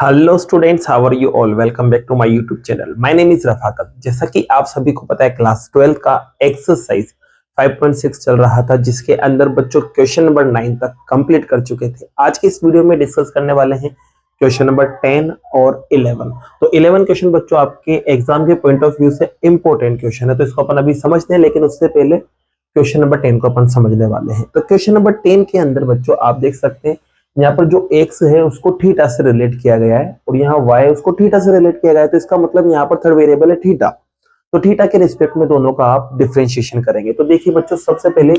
Hello students, how are you all. Welcome back to my YouTube channel. My name is Rafaqat. जैसा कि आप सभी को पता है, क्लास 12 का एक्सरसाइज 5.6 चल रहा था, जिसके अंदर बच्चों क्वेश्चन नंबर 9 तक कंप्लीट कर चुके थे। आज की इस वीडियो में डिस्कस करने वाले हैं क्वेश्चन नंबर 10 और 11। तो 11 क्वेश्चन बच्चों आपके एग्जाम के पॉइंट ऑफ व्यू से इंपॉर्टेंट क्वेश्चन है, तो इसको अपन अभी समझते हैं। लेकिन उससे पहले क्वेश्चन नंबर 10 को अपन समझने वाले हैं। तो क्वेश्चन नंबर 10 के अंदर बच्चों आप देख सकते हैं, यहाँ पर जो एक्स है उसको थीटा से रिलेट किया गया है और यहाँ वाई उसको थीटा से रिलेट किया गया है। तो इसका मतलब यहाँ पर थर्ड वेरिएबल है थीटा। तो थीटा के रिस्पेक्ट में दोनों का आप डिफरेंशिएशन करेंगे। तो देखिए बच्चों, सबसे पहले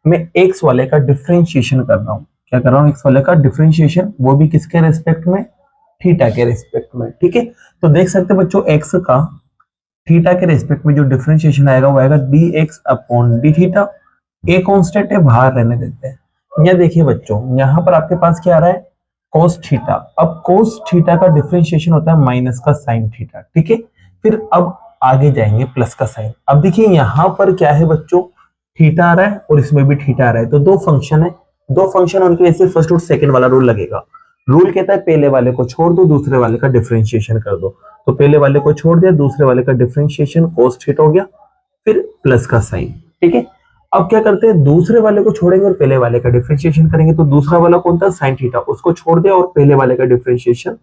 मैं एक्स वाले का डिफरेंशिएशन कर रहा हूँ। क्या कर रहा हूँ? एक्स वाले का डिफरेंशिएशन, वो भी किसके रिस्पेक्ट में? थीटा के रिस्पेक्ट में। ठीक है, तो देख सकते हैं बच्चों, एक्स का थीटा के रिस्पेक्ट में जो डिफरेंशिएशन आएगा वो आएगा D x upon D theta. A constant है, बाहर रहने देते हैं। यह देखिए बच्चों, यहाँ पर आपके पास क्या आ रहा है? cos theta. अब cos थीटा का डिफरेंशिएशन होता है माइनस का sin थीटा। ठीक है, फिर अब आगे जाएंगे प्लस का साइन। अब देखिए यहाँ पर क्या है बच्चों, थीटा आ रहा है और इसमें भी थीटा आ रहा है। तो दो फंक्शन है, दो फंक्शन उनकी वजह से फर्स्ट और सेकंड वाला रूल लगेगा। रूल कहता है पहले वाले को छोड़ दो, दूसरे वाले का डिफरेंशिएशन कर दो। तो पहले वाले को छोड़ दिया, दूसरे वाले का डिफरेंशिएशन cos थीटा हो गया, फिर प्लस का साइन। ठीक है, अब क्या करते हैं, दूसरे वाले को छोड़ेंगे और पहले वाले का डिफरेंशिएशन करेंगे। तो दूसरा वाला कौन था? साइन थीटा, उसको छोड़ दिया और पहले वाले का डिफरेंशिएशन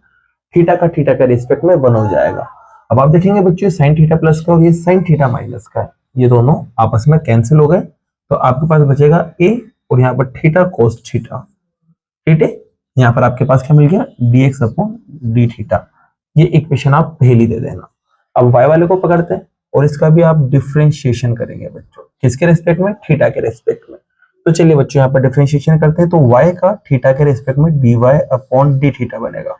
थीटा का रिस्पेक्ट में वन हो जाएगा। अब आप देखेंगे बच्चों, साइन थीटा प्लस का और ये साइन थीटा माइनस का है, ये दोनों आपस में कैंसिल हो गए। तो आपके पास बचेगा ए और यहाँ पर थीटा cos थीटा। ठीक है, यहाँ पर आपके पास क्या मिल गया? dx upon D theta. ये इक्वेशन आप पहली दे देना। अब y वाले को पकड़ते हैं और इसका भी आप डिफरेंशिएशन करेंगे बच्चों। किसके रेस्पेक्ट में? थीटा के रेस्पेक्ट में। तो चलिए बच्चों, यहाँ पर डिफरेंशिएशन करते हैं। तो y का थीटा के रेस्पेक्ट में dy अपॉन डी थीटा बनेगा।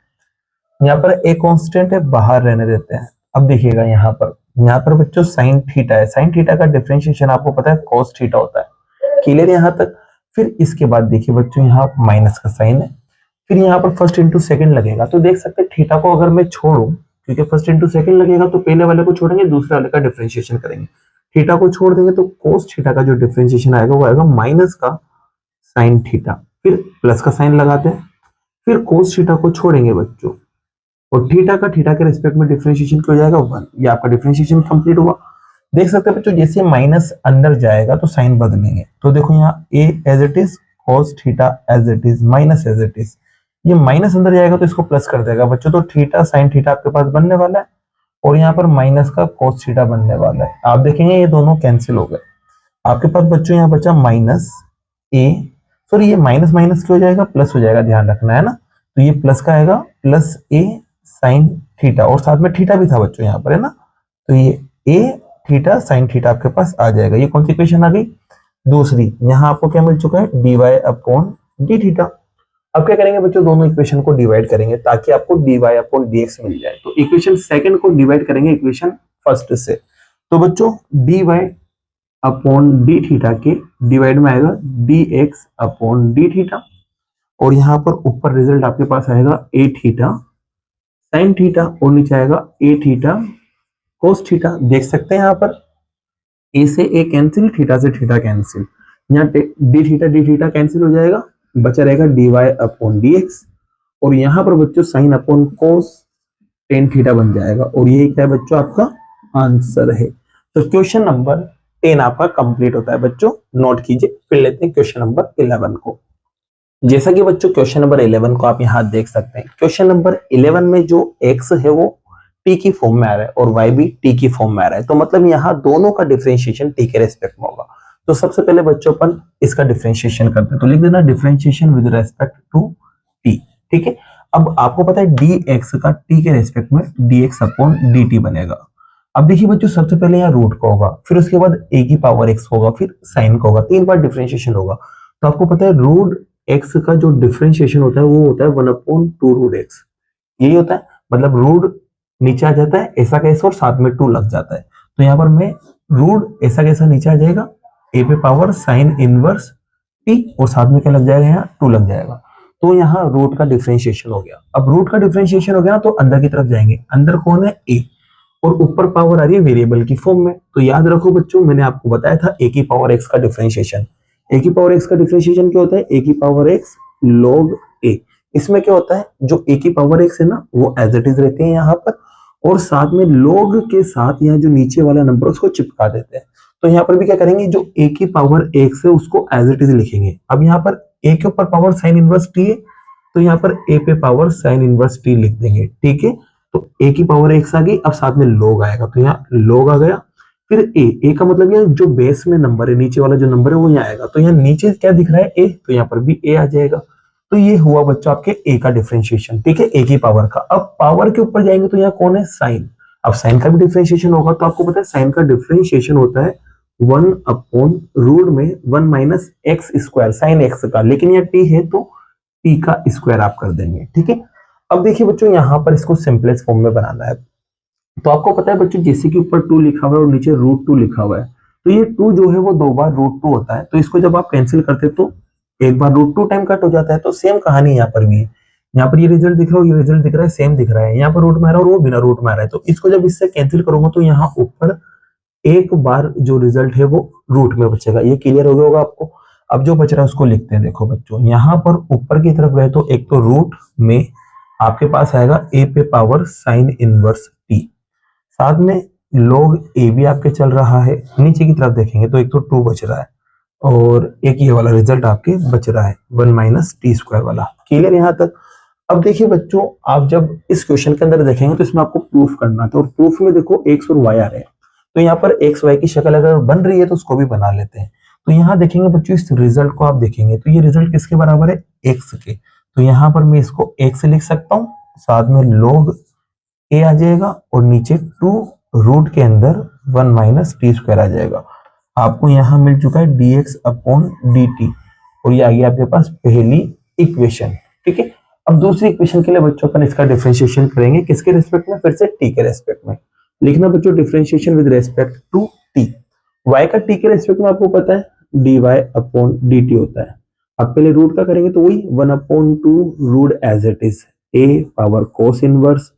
यहाँ पर एक कांस्टेंट है, बाहर रहने देते हैं। अब देखिएगा यहाँ पर बच्चों साइन थीटा है। साइन थीटा का डिफरेंशिएशन आपको पता है cos थीटा होता है। क्लियर यहाँ तक? फिर इसके बाद देखिए बच्चों, यहाँ माइनस का साइन है, फिर यहाँ पर फर्स्ट इंटू सेकंड लगेगा। तो देख सकते हैं थीटा को अगर मैं छोड़ू, क्योंकि फर्स्ट इंटू सेकंड लगेगा, तो पहले वाले को छोड़ेंगे, दूसरे वाले का डिफरेंशिएशन करेंगे। थीटा को छोड़ देंगे तो cos थीटा का जो डिफरेंशिएशन आएगा वो आएगा माइनस का साइन थीटा, फिर प्लस का साइन लगाते हैं, फिर cos थीटा को छोड़ेंगे बच्चों और थीटा का थीटा के रिस्पेक्ट में डिफरेंशिएशन क्या हो जाएगा? 1। ये आपका डिफरेंशिएशन कंप्लीट हुआ। देख सकते हैं बच्चों, जैसे माइनस अंदर जाएगा तो साइन बदलेंगे। तो देखो यहाँ a as it is, cos theta as it is, minus as it is. ये माइनस अंदर जाएगा तो इसको प्लस कर देगा बच्चों। तो थीटा साइन थीटा आपके पास बनने वाला है और यहाँ पर माइनस का cos थीटा बनने वाला है। आप देखेंगे ये दोनों कैंसिल हो गए। आपके पास बच्चों यहाँ बचा माइनस ए, सॉरी ये माइनस माइनस क्या हो जाएगा? प्लस हो जाएगा, ध्यान रखना है ना। तो ये प्लस का आएगा, प्लस ए साइन थीटा, और साथ में थीटा भी था बच्चों यहाँ पर, है ना। तो ये ए थीटा साइन थीटा आपके पास आ जाएगा। ये कौन सी इक्वेशन आ गई? दूसरी। यहाँ आपको क्या मिल चुका है? D Y upon D theta. अब क्या करेंगे बच्चों, दोनों इक्वेशन को डिवाइड करेंगे ताकि आपको dy अपॉन dx मिल जाए। तो इक्वेशन सेकंड को डिवाइड करेंगे इक्वेशन फर्स्ट से। तो बच्चों dy अपॉन डी थीटा के डिवाइड में आएगा dx अपॉन डी थीटा, और यहाँ पर ऊपर रिजल्ट आपके पास आएगा a थीटा साइन थीटा और नीचे आएगा a थीटा cos थीटा। देख सकते हैं यहाँ पर a से a कैंसिल, थीटा से थीटा कैंसिल, यहाँ डी थीटा कैंसिल हो जाएगा, बचा रहेगा dy अपॉन dx, और यहाँ पर बच्चों sine upon cos tan theta बन जाएगा। और ये क्या है बच्चों? आपका आंसर है। तो क्वेश्चन नंबर 10 आपका कंप्लीट होता है बच्चों, नोट कीजिए। फिर लेते हैं क्वेश्चन नंबर 11 को। जैसा कि बच्चों क्वेश्चन नंबर 11 को आप यहाँ देख सकते हैं, क्वेश्चन नंबर 11 में जो x है वो t की फॉर्म में आ रहा है और y भी t की फॉर्म में आ रहा है। तो मतलब यहाँ दोनों का डिफरेंशिएशन t के रेस्पेक्ट में होगा। तो सबसे पहले बच्चों अपन इसका डिफरेंशिएशन करते हैं। तो लिख देना differentiation with respect to t। ठीक है, अब आपको पता है dx का t के रेस्पेक्ट में dx अपॉन dt बनेगा। अब देखिए बच्चों, सबसे पहले यहाँ रूट का होगा, फिर उसके बाद a की पावर x होगा, फिर साइन का होगा, 3 बार डिफरेंशिएशन होगा। तो आपको पता है रूट x का जो डिफरेंशिएशन होता है वो होता है 1 अपॉन 2 रूट x। यही होता है, मतलब रूट नीचे आ जाता है ऐसा कैसा और साथ में 2 लग जाता है। तो यहाँ पर मैं रूट ऐसा कैसा नीचे आ जाएगा, a पे पावर साइन इनवर्स t और साथ में क्या लग जाएगा? यहाँ 2 लग जाएगा। तो यहाँ रूट का डिफरेंशिएशन हो गया। अब रूट का डिफरेंशिएशन हो गया तो अंदर की तरफ जाएंगे। अंदर कौन है? a, और ऊपर पावर आ रही है वेरिएबल की फॉर्म में। तो याद रखो बच्चों, मैंने आपको बताया था a की पावर x का डिफरेंशिएशन। a की पावर x का डिफरेंशिएशन क्या होता है? a की पावर x log a। इसमें क्या होता है, जो a की पावर x है ना वो एज इट इज रहते हैं यहाँ पर, और साथ में log के साथ यहाँ जो नीचे वाला नंबर उसको चिपका देते हैं। तो यहाँ पर भी क्या करेंगे, जो a की पावर x है उसको एज इट इज लिखेंगे। अब यहाँ पर a के ऊपर पावर साइन इनवर्स t है, तो यहाँ पर a पे पावर साइन इनवर्स t लिख देंगे, ठीक है। तो a की पावर x आ गई, अब साथ में log आएगा, तो यहाँ log आ गया। फिर a का मतलब यहाँ जो बेस में नंबर है, नीचे वाला जो नंबर है वो यहाँ आएगा, तो यहाँ नीचे क्या दिख रहा है a, तो यहाँ पर भी a आ जाएगा। तो ये हुआ बच्चों आपके a का डिफरेंशिएशन, ठीक है, a की पावर का। अब पावर के ऊपर जाएंगे तो यहाँ कौन है, साइन। अब साइन का भी डिफरेंशिएशन होगा, तो आपको पता है साइन का डिफरेंशिएशन होता है 1 अपॉन रूट में 1 minus x square, sine x का, लेकिन यहाँ t है तो t का स्क्वायर आप कर देंगे, ठीक है। अब देखिए बच्चों यहाँ पर इसको सिंपलेस्ट फॉर्म में बनाना है, तो आपको पता है बच्चों जैसे कि ऊपर 2 लिखा हुआ है और नीचे √2 लिखा हुआ है, तो ये 2 जो है वो 2 बार √2 होता है, तो इसको जब आप कैंसिल करते हैं तो एक बार √2 टाइम कट हो जाता है। तो सेम कहानी यहाँ पर भी है, यहाँ पर ये रिजल्ट दिख रहा है, ये रिजल्ट दिख रहा है, सेम दिख रहा है, यहाँ पर रूट में आ रहा है और वो बिना रूट में आ रहा है, तो इसको जब इससे कैंसिल करूंगा तो यहाँ ऊपर एक बार जो रिजल्ट है वो रूट में बचेगा। ये क्लियर हो गया होगा आपको। अब जो बच रहा है उसको लिखते हैं। देखो बच्चों यहाँ पर ऊपर की तरफ गए तो एक तो रूट में आपके पास आएगा a पे पावर साइन इनवर्स t, साथ में log a भी आपके चल रहा है। नीचे की तरफ देखेंगे तो एक तो 2 बच रहा है और एक ये वाला रिजल्ट आपके बच रहा है 1 माइनस टी स्क्वायर वाला। क्लियर यहाँ तक। अब देखिए बच्चों आप जब इस क्वेश्चन के अंदर देखेंगे तो इसमें आपको प्रूफ करना था, और प्रूफ में देखो x और y आ रहे हैं, तो यहाँ पर एक्स वाई की शक्ल अगर बन रही है तो उसको भी बना लेते हैं। तो यहाँ देखेंगे बच्चों इस रिजल्ट को आप देखेंगे तो ये रिजल्ट किसके बराबर है, एक्स के, तो यहाँ पर मैं इसको एक्स लिख सकता हूँ, साथ में log a आ जाएगा और नीचे 2 रूट के अंदर 1 माइनस टी स्क्वायर आ जाएगा। आपको यहाँ मिल चुका है dx अपॉन dt, और ये आ गया आपके पास पहली इक्वेशन, ठीक है। अब दूसरी इक्वेशन के लिए बच्चों अपन इसका डिफरेंशिएशन करेंगे, किसके रेस्पेक्ट में, फिर से t के रेस्पेक्ट में। लिखना बच्चों differentiation with respect to t। y का t के रेस्पेक्ट में आपको पता है dy अपॉन dt होता है। अब पहले रूट का करेंगे तो वही 1 upon 2 root as it is a power cos inverse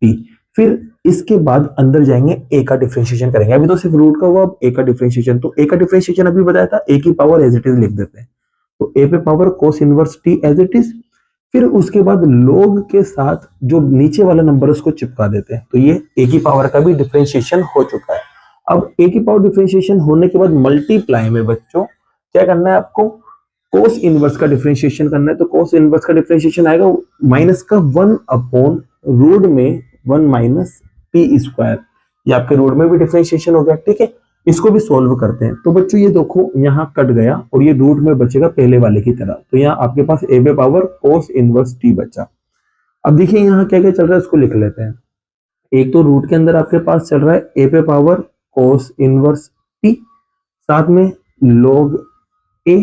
t। फिर इसके बाद अंदर जाएंगे a का डिफरेंशिएशन करेंगे। अभी तो सिर्फ रूट का हुआ, अब a का डिफरेंशिएशन, तो a का डिफरेंशिएशन अभी बताया था, a की पावर एज इट इज लिख देते हैं, तो a पे power cos inverse t as it is. फिर उसके बाद log के साथ जो नीचे वाला नंबर उसको चिपका देते हैं, तो ये a की पावर का भी डिफरेंशिएशन हो चुका है। अब a की पावर डिफरेंशिएशन होने के बाद मल्टीप्लाई में बच्चों क्या करना है, आपको कोस इनवर्स का डिफरेंशिएशन करना है। तो कोस इनवर्स का डिफरेंशिएशन आएगा माइनस का 1 अपॉन रूट में 1 माइनस टी स्क्वायर, ये आपके रूट में भी डिफरेंशिएशन हो गया, ठीक है। इसको भी सोल्व करते हैं। तो बच्चों ये देखो यहाँ कट गया और ये रूट में बचेगा पहले वाले की तरह, तो यहाँ आपके पास a पे पावर कोस इनवर्स t बचा। अब देखिए यहाँ क्या क्या चल रहा है उसको लिख लेते हैं। एक तो रूट के अंदर आपके पास चल रहा है a पे पावर कोस इनवर्स t, साथ में log a,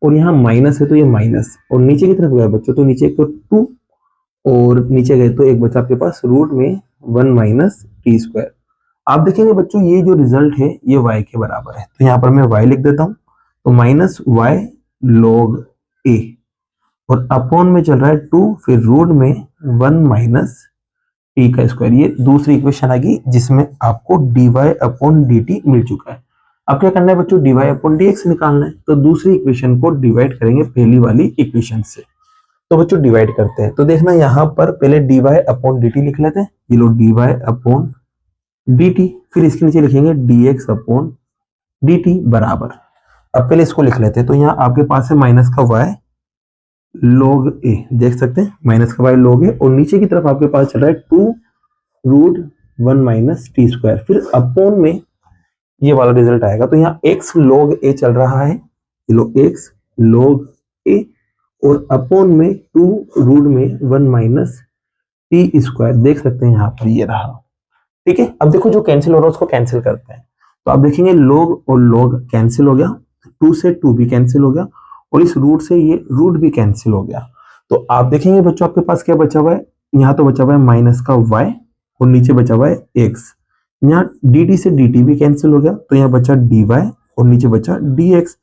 और यहाँ माइनस है तो ये माइनस, और नीचे की तरफ गया बच्चों तो नीचे एक तो 2 और नीचे गए तो एक बचा आपके पास रूट में 1 माइनस टी स्क्वायर। आप देखेंगे बच्चों ये जो रिजल्ट है ये y के बराबर है, तो यहाँ पर मैं y लिख देता हूँ, तो माइनस y log a, और अपॉन में चल रहा है 2, फिर रूट में 1 माइनस टी का स्क्वायर। ये दूसरी इक्वेशन आ गई जिसमें आपको dy अपॉन dt मिल चुका है। अब क्या करना है बच्चों, dy अपॉन dx निकालना है, तो दूसरी इक्वेशन को डिवाइड करेंगे पहली वाली इक्वेशन से। तो बच्चों डिवाइड करते हैं, तो देखना यहाँ पर पहले dy अपॉन dt लिख लेते हैं, ये लो dy अपॉन dt, फिर इसके नीचे लिखेंगे dx अपॉन dt बराबर। अब पहले इसको लिख लेते हैं, तो यहाँ आपके पास है माइनस का y log a, देख सकते हैं माइनस का y log a, और नीचे की तरफ आपके पास चल रहा है 2 रूट 1 माइनस टी स्क्वायर, फिर अपॉन में ये वाला रिजल्ट आएगा, तो यहाँ x log a चल रहा है, ये लो x log a, और अपॉन में 2 रूट में 1 माइनस टी स्क्वायर, देख सकते हैं यहाँ पर ये रहा, ठीक है। अब देखो जो कैंसिल हो रहा है उसको कैंसिल करते हैं, तो आप देखेंगे log और log कैंसिल हो गया, 2 से 2 भी कैंसिल हो गया, और इस रूट से ये रूट भी कैंसिल हो गया। तो आप देखेंगे बच्चों आपके पास क्या बचा हुआ है, यहाँ तो बचा हुआ है माइनस का y और नीचे बचा हुआ है x, यहाँ dt से dt भी कैंसिल हो गया, तो यहाँ बचा dy और नीचे बचा dx।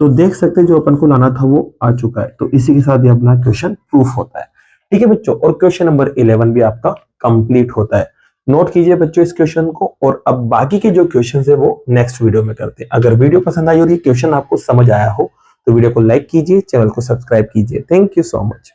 तो देख सकते हैं जो अपन को लाना था वो आ चुका है, तो इसी के साथ ये अपना क्वेश्चन प्रूफ होता है, ठीक है बच्चों। और क्वेश्चन नंबर 11 भी आपका कंप्लीट होता है। नोट कीजिए बच्चों इस क्वेश्चन को, और अब बाकी के जो क्वेश्चन है वो नेक्स्ट वीडियो में करते हैं। अगर वीडियो पसंद आई और ये क्वेश्चन आपको समझ आया हो तो वीडियो को लाइक कीजिए, चैनल को सब्सक्राइब कीजिए। Thank you so much.